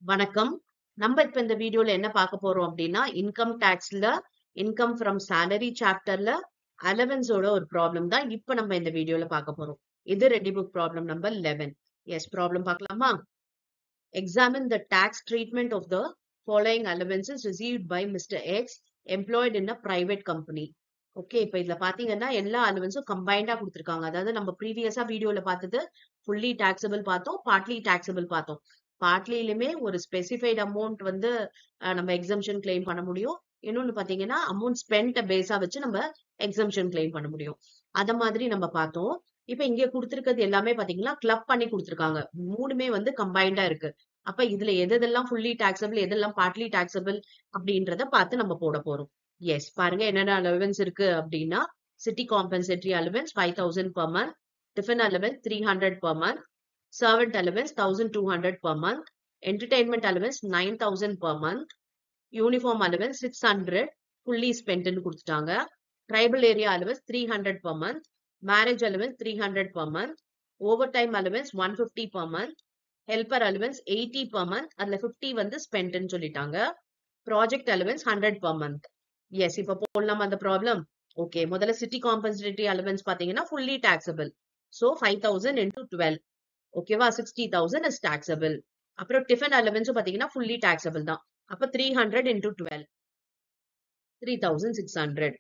வணக்கம். நம்ம இப்ப இந்த வீடியோல என்ன பார்க்க போறோம் அப்படின்னா, இன்கம் டாக்ஸ்ல இன்கம் ஃப்ரம் சாலரி சாப்டர்ல அலவன்ஸோட ஒரு ப்ராப்ளம் தான் இப்ப நம்ம இந்த வீடியோல பார்க்க போறோம். இது ready book problem number 11. Yes, problem பார்க்கலாமா? Examine the tax treatment of the following allowances received by Mr. X employed in a private company. Okay, இப்ப இதுல பாத்தீங்கன்னா எல்லா அலவன்ஸும் கம்பைண்டா கொடுத்திருக்காங்க. அதாவது நம்ம ப்ரீவியஸா வீடியோல பார்த்தது ஃபுல்லி டாக்ஸபிள் பார்த்தோம், பார்ட்லி டாக்ஸபிள் பார்த்தோம். பார்ட்லிலுமே ஒரு ஸ்பெசிஃபைட் அமௌண்ட் வந்து நம்ம எக்ஸம்ஷன் கிளைம் பண்ண முடியும். இன்னொன்னு பாத்தீங்கன்னா அமௌண்ட் ஸ்பெண்ட் பேஸா வச்சு நம்ம எக்ஸம்ஷன் கிளைம் பண்ண முடியும். அத மாதிரி நம்ம பார்த்தோம். இப்ப இங்க கொடுத்திருக்கிறது எல்லாமே பாத்தீங்கன்னா கிளப் பண்ணி கொடுத்திருக்காங்க. மூணுமே வந்து கம்பைண்டா இருக்கு. அப்ப இதுல எதெல்லாம் ஃபுல்லி டாக்ஸபிள், எதெல்லாம் பார்ட்லி டாக்ஸபிள் அப்படின்றத பார்த்து நம்ம போட போறோம். எஸ், பாருங்க என்னென்ன அலவன்ஸ் இருக்கு அப்படின்னா, city compensatory allowance 5000 per month, tiffin allowance 300 per month, servant allowance 1200 per month, entertainment allowance 9000 per month, uniform allowance 600 fully spent ன்னு கொடுத்துட்டாங்க. tribal area allowance 300 per month, marriage allowance 300 per month, overtime allowance 150 per month, helper allowance 80 per month, அதுல 50 வந்து spent ன்னு சொல்லிட்டாங்க. project allowance 100 per month. S, இப்ப போடலாம் அந்த problem. Okay, முதல்ல சிட்டி காம்பன்சேட்டரி அலவன்ஸ் பாத்தீங்கன்னா fully taxable. so 5000 into 12. ஓகேவா, 60,000 is taxable. அப்புறம் டிஃபன் அலவன்ஸ் பாத்தீங்கன்னா fully taxable தான். அப்ப 300 into 12, 3600.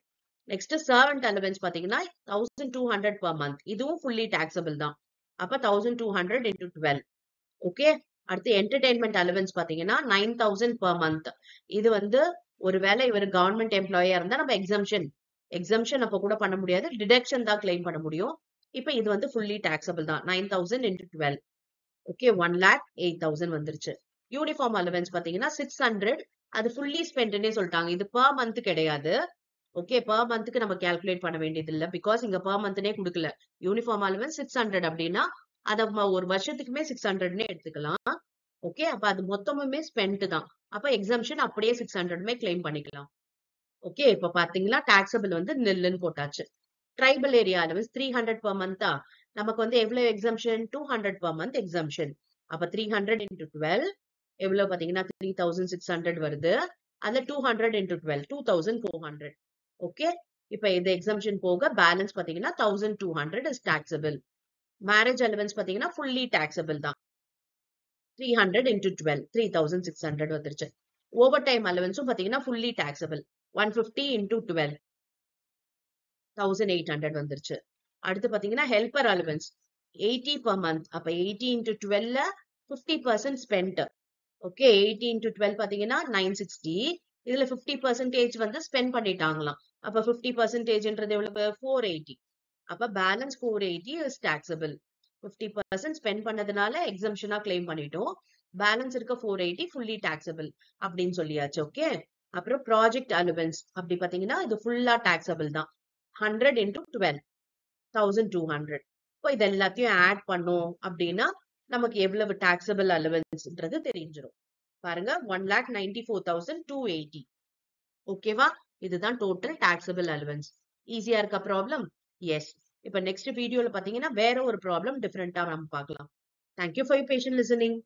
நெக்ஸ்ட் சர்வெண்ட் அலவன்ஸ் பாத்தீங்கன்னா 1200 per month. இதுவும் fully taxable தான். அப்ப 1200 into 12. ஓகே, அடுத்து என்டர்டைன்மெண்ட் அலவன்ஸ் பாத்தீங்கன்னா 9000 per month. இது வந்து ஒருவேளை இவர் கவர்மெண்ட் எம்ப்ளாயியா இருந்தா நம்ம எக்ஸம்ஷன் அப்ப கூட பண்ண முடியாது, டிடக்ஷன் தான் கிளைம் பண்ண முடியும். இப்ப இது வந்து fully taxable தான். 9000 into 12. ஓகே, 1,08,000 வந்துருச்சு. யூனிஃபார்ம் அலவன்ஸ் பாத்தீங்கன்னா 600. அது ஃபுல்லி ஸ்பென்ட்னே சொல்லிட்டாங்க. இது பர் மந்த் கிடையாது. ஓகே, பர் மந்த்க்கு நம்ம கால்குலேட் பண்ண வேண்டியது இல்ல, பிகாஸ் இங்க பர் மந்த்னே கொடுக்கல. யூனிஃபார்ம் அலவன்ஸ் 600 அப்படின்னா அத ஒரு வருஷத்துக்குமே 600னே எடுத்துக்கலாம். ஓகே, அப்ப அது மொத்தமுமே ஸ்பென்ட் தான். அப்ப எக்ஸம்ஷன் அப்படியே 600மே கிளைம் பண்ணிக்கலாம். ஓகே, இப்ப பாத்தீங்களா டாக்ஸபிள் வந்து நில்லுன்னு போட்டாச்சு. Tribal area allowance 300 per month. நமக்கு வந்து எவ்வளவு எக்ஸம்ஷன்? 200 per month exemption. அப்ப 300 into 12 எவ்வளவு பாத்தீங்கன்னா 3600 வருது. அதுல 200 into 12 2400. ஓகே, இப்ப இது எக்ஸம்ஷன் போக பேலன்ஸ் பாத்தீங்கன்னா 1200 is taxable. மேரேஜ் அலவன்ஸ் பாத்தீங்கன்னா fully taxable தான். 300 into 12 3600 வந்துருச்சு. ஓவர் டைம் அலவன்ஸும் பாத்தீங்கன்னா fully taxable. 150 into 12 1800 வந்துருச்சு. அடுத்து பாத்தீங்கன்னா ஹெல்பர் அலவன்ஸ் 80 per month. அப்ப 80 into 12 50% spent. ஓகே, 80 into 12 பாத்தீங்கன்னா 960. இதுல 50% வந்து ஸ்பெண்ட் பண்ணிட்டாங்களாம். அப்ப 50%ன்றது எவ்வளவு? 480. அப்ப பேலன்ஸ் 480 is taxable. 50% ஸ்பெண்ட் பண்ணதுனால எக்ஸம்ஷனா கிளைம் பண்ணிட்டோம். பேலன்ஸ் இருக்க 480 fully taxable அப்படின்னு சொல்லியாச்சு. ஓகே, அப்புறம் ப்ராஜெக்ட் அலவன்ஸ் அப்படி பாத்தீங்கன்னா இது ஃபுல்லா taxable தான். 100 into 12 1200. இப்போ இது எல்லாத்தையும் ஆட் பண்ணோம் அப்படின்னா நமக்கு எவ்வளவு டாக்ஸபிள் அலவன்ஸ்ன்றது தெரிஞ்சிடும். பாருங்க, 1,94,280. ஓகேவா, இதுதான் டோட்டல் டாக்ஸபிள் அலவன்ஸ். ஈஸியா இருக்க ப்ராப்ளம்? எஸ். இப்ப நெக்ஸ்ட் வீடியோல பாத்தீங்கன்னா வேற ஒரு ப்ராப்ளம் டிஃபரெண்டா நம்ம பார்க்கலாம். Thank you for your patient listening.